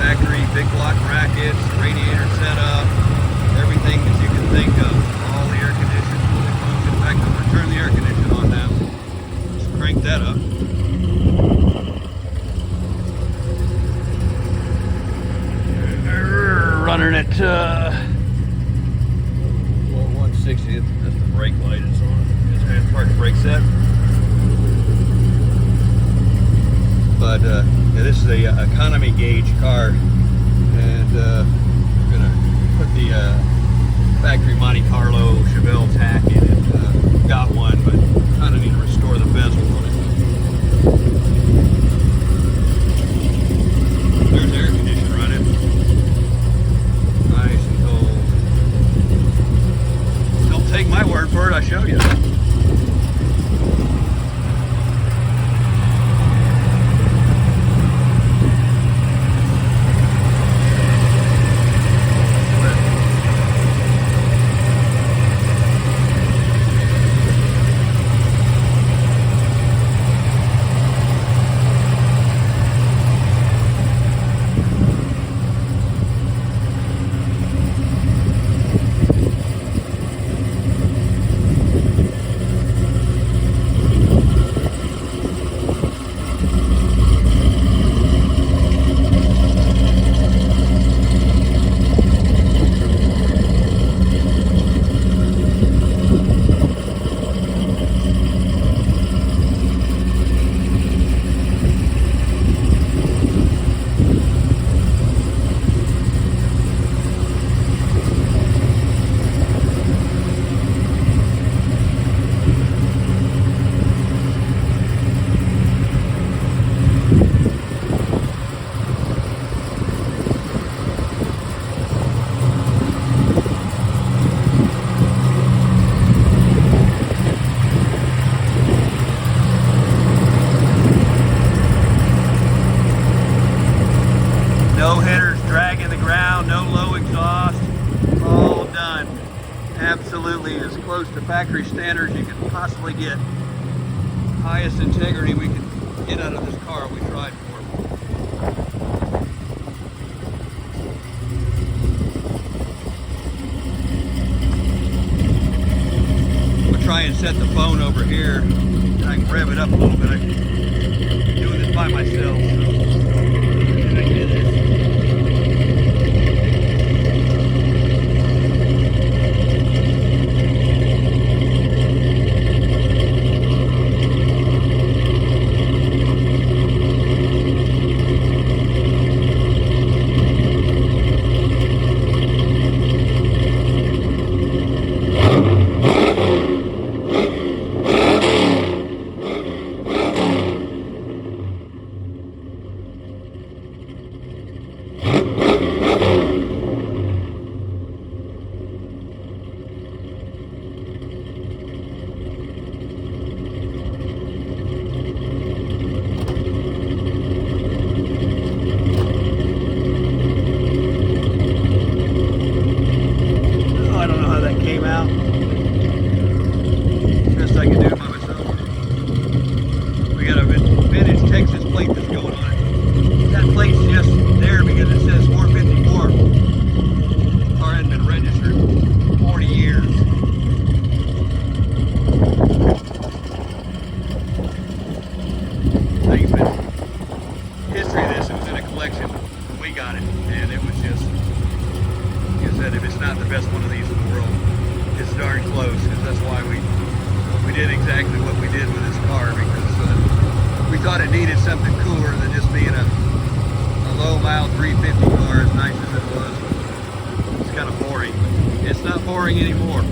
factory big block brackets, radiator setup, everything that you can think of. All the air conditioning fully functions. In fact, I'm going to turn the air conditioning on now. Just crank that up. Running at 160. That's the brake light. It's on. It's park brake set. But yeah, this is a economy gauge car, and we're gonna put the factory Monte Carlo Chevelle tack in it. Got one, but kind of need to restore the bezel on it. There's air conditioning running, nice and cold. Don't take my word for it. I'll show you. No headers dragging the ground, no low exhaust, all done. Absolutely as close to factory standards you can possibly get. Highest integrity we can get out of this car we tried for. We'll try and set the phone over here. I can rev it up a little bit. I'm doing this by myself. So. Best I can do by myself. We got a vintage Texas plate that's going on it. That plate's just there because it says 454. The car hadn't been registered 40 years. Like I said, history of this, it was in a collection when we got it, and it was just, like I said, if it's not the best one of these in the world, it's darn close, because that's why we did exactly what we did with this car, because we thought it needed something cooler than just being a low mile 350 car, as nice as it was. It's kind of boring. It's not boring anymore.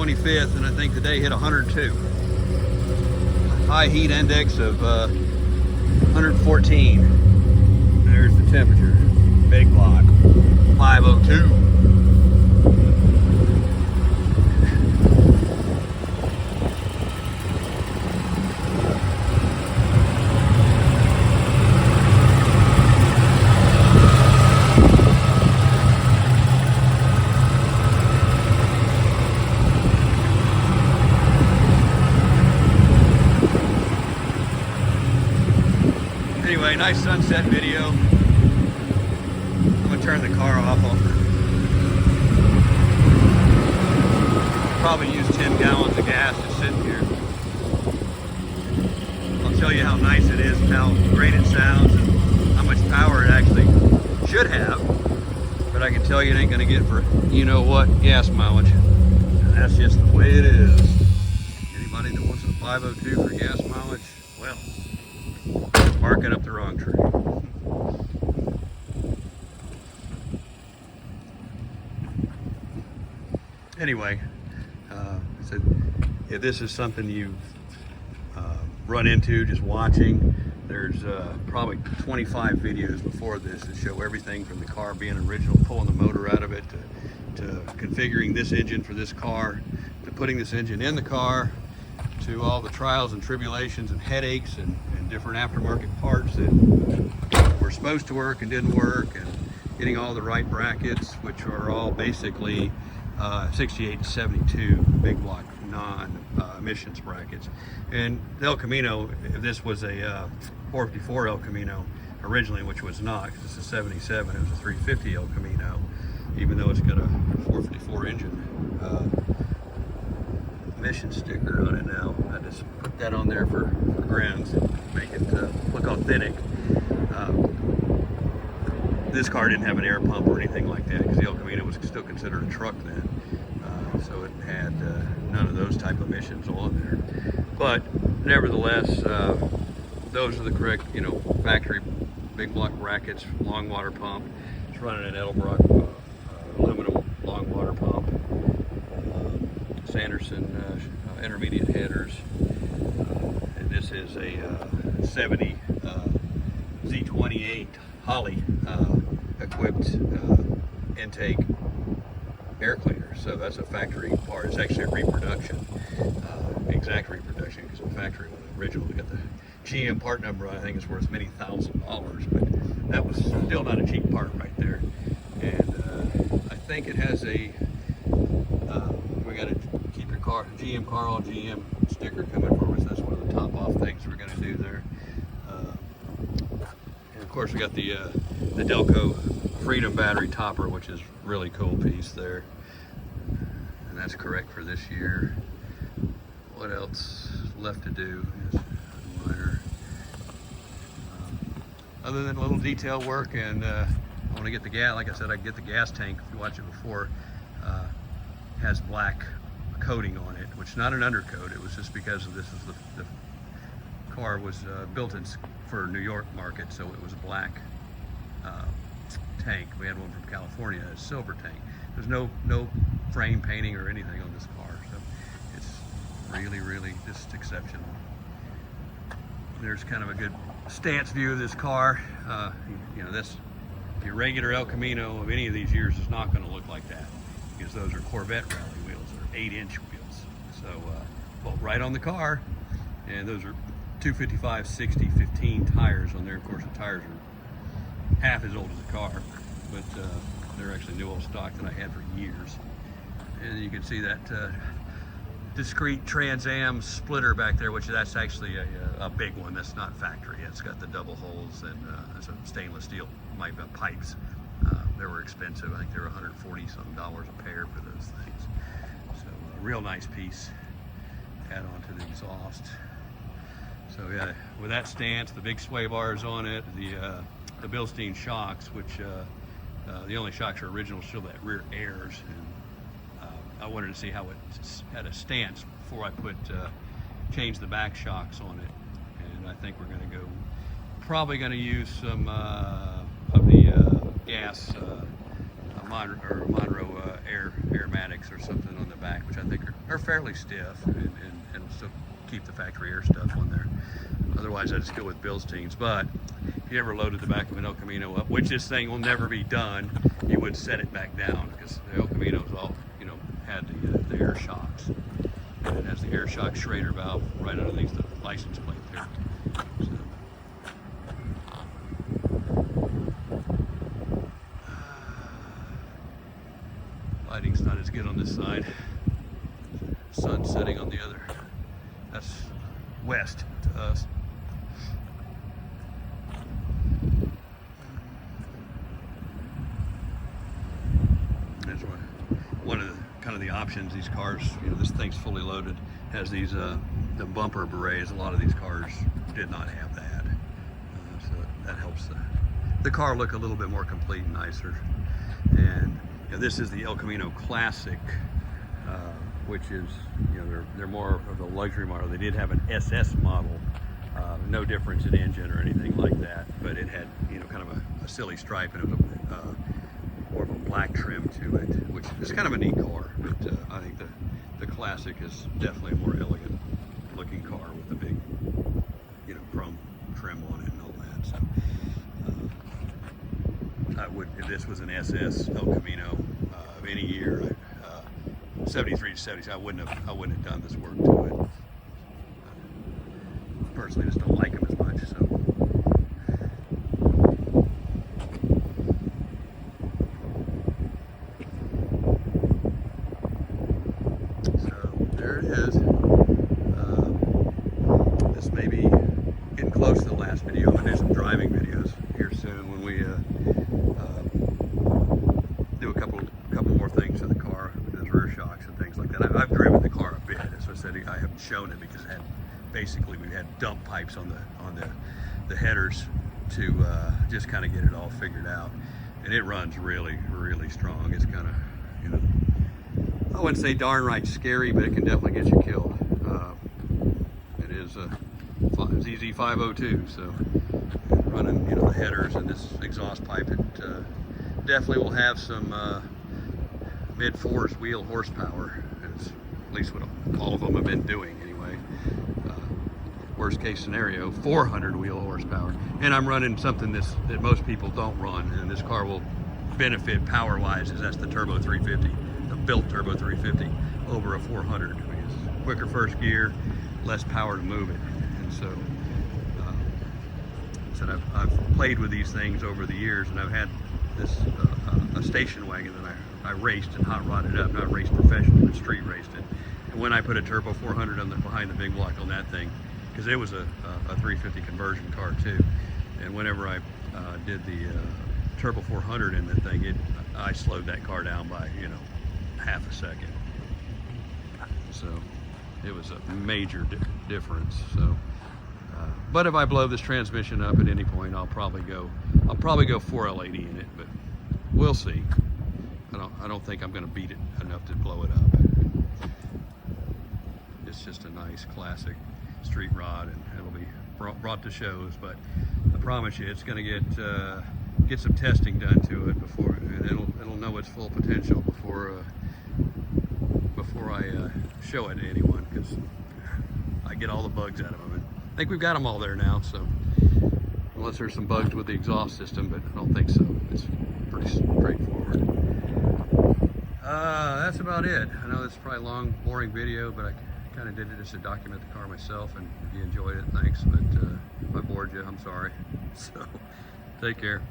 25th, and I think today hit 102. High heat index of 114. There's the temperature. Big block 502. Anyway, nice sunset video. I'm gonna turn the car off. I'll probably use 10 gallons of gas just sitting here. I'll tell you how nice it is, how great it sounds, and how much power it actually should have. But I can tell you it ain't gonna get for you know what gas mileage. And that's just the way it is. Anybody that wants a 502 for gas mileage, well, barking up the wrong tree. Anyway, so if this is something you've run into just watching, there's probably 25 videos before this that show everything from the car being original, pulling the motor out of it, to configuring this engine for this car, to putting this engine in the car, to all the trials and tribulations and headaches and different aftermarket parts that were supposed to work and didn't work, and getting all the right brackets, which are all basically 68 to 72 big block non-emissions brackets. And the El Camino, if this was a 454 El Camino originally, which was not, because this is 77, it was a 350 El Camino, even though it's got a 454 engine. Emission sticker on it now. I just put that on there for grins, make it look authentic. This car didn't have an air pump or anything like that, because the El Camino was still considered a truck then, so it had none of those type of emissions on there. But nevertheless, those are the correct, factory big block brackets, long water pump. It's running an Edelbrock aluminum long water pump. Sanderson intermediate headers, and this is a 70 Z28 Holley equipped intake air cleaner. So that's a factory part. It's actually a reproduction, exact reproduction, because the factory one original, we got the GM part number on. I think it's worth many $1,000s, but that was still not a cheap part right there. And I think it has a we got to keep your car, GM Carl GM sticker coming for us. That's one of the top off things we're going to do there. And of course we got the Delco Freedom battery topper, which is really cool piece there. And that's correct for this year. What else left to do? Minor. Other than a little detail work, and I want to get the gas. Like I said, I can get the gas tank. If you watch it before. Has black coating on it, which is not an undercoat. It was just because of this is the car was built for New York market, so it was a black tank. We had one from California, a silver tank. There's no frame painting or anything on this car, so it's really just exceptional. There's kind of a good stance view of this car. This your regular El Camino of any of these years is not going to look like that, because those are Corvette rally wheels, or 8-inch wheels. So, well, right on the car, and those are 255, 60, 15 tires on there. Of course, the tires are half as old as the car, but they're actually new old stock that I had for years. And you can see that discrete Trans Am splitter back there, which that's actually a big one. That's not factory. It's got the double holes, and it's a stainless steel pipes. They were expensive. I think they were $140-something a pair for those things. So a real nice piece. Add on to the exhaust. So yeah, with that stance, the big sway bars on it, the Bilstein shocks, which the only shocks are original, still that rear airs. And I wanted to see how it had a stance before I change the back shocks on it. And I think we're going to probably going to use some of the gas Monroe aromatics or something on the back, which I think are fairly stiff and will still keep the factory air stuff on there. Otherwise, I just go with Bilsteins. But if you ever loaded the back of an El Camino up, which this thing will never be done, you would set it back down, because the El Caminos all, had the air shocks. And it has the air shock Schrader valve right underneath the license plate there. So, lighting's not as good on this side. Sun setting on the other. That's west to us. There's one of the kind of the options. These cars, this thing's fully loaded, has these the bumper berets. A lot of these cars did not have that, so that helps the car look a little bit more complete and nicer. And this is the El Camino Classic, which is, they're more of a luxury model. They did have an SS model, no difference in engine or anything like that, but it had, kind of a silly stripe, and it was more of a black trim to it, which is kind of a neat car. But I think the Classic is definitely a more elegant looking car with the big, chrome trim on it and all that. So I would, if this was an SS El Camino of any year, 73 to 70, I wouldn't have done this work to it. Personally, just don't like them as much. So there it is. This may be getting close to the last video. I'm gonna do some driving videos here soon when we do a couple more things to the car, those rear shocks and things like that. I've driven the car a bit, as I said. I haven't shown it because we had dump pipes on the headers to just kind of get it all figured out, and it runs really, really strong. It's kind of, I wouldn't say darn right scary, but it can definitely get you killed. It is a ZZ502, so running the headers and this exhaust pipe, it definitely will have some mid-4s wheel horsepower. It's at least what all of them have been doing anyway. Worst case scenario, 400 wheel horsepower. And I'm running something that most people don't run, and this car will benefit power-wise, is that's the Turbo 350, the built Turbo 350 over a 400. Because quicker first gear, less power to move it. And so, I've played with these things over the years, and I've had this a station wagon that I raced and hot rodded up. Not raced professionally, but street raced it. And when I put a Turbo 400 behind the big block on that thing, because it was a 350 conversion car too, and whenever I did the Turbo 400 in the thing, I slowed that car down by half a second. So it was a major difference. So, but if I blow this transmission up at any point, I'll probably go 4L80 in it, but we'll see. I don't think I'm going to beat it enough to blow it up. It's just a nice classic street rod, and it'll be brought to shows. But I promise you, it's going to get some testing done to it before, and it'll know its full potential before I show it to anyone, because I get all the bugs out of them. And I think we've got them all there now, so unless there's some bugs with the exhaust system, but I don't think so. It's pretty straightforward. That's about it. I know it's probably a long, boring video, but I kind of did it just to document the car myself, and if you enjoyed it, thanks. But if I bored you, I'm sorry. So take care.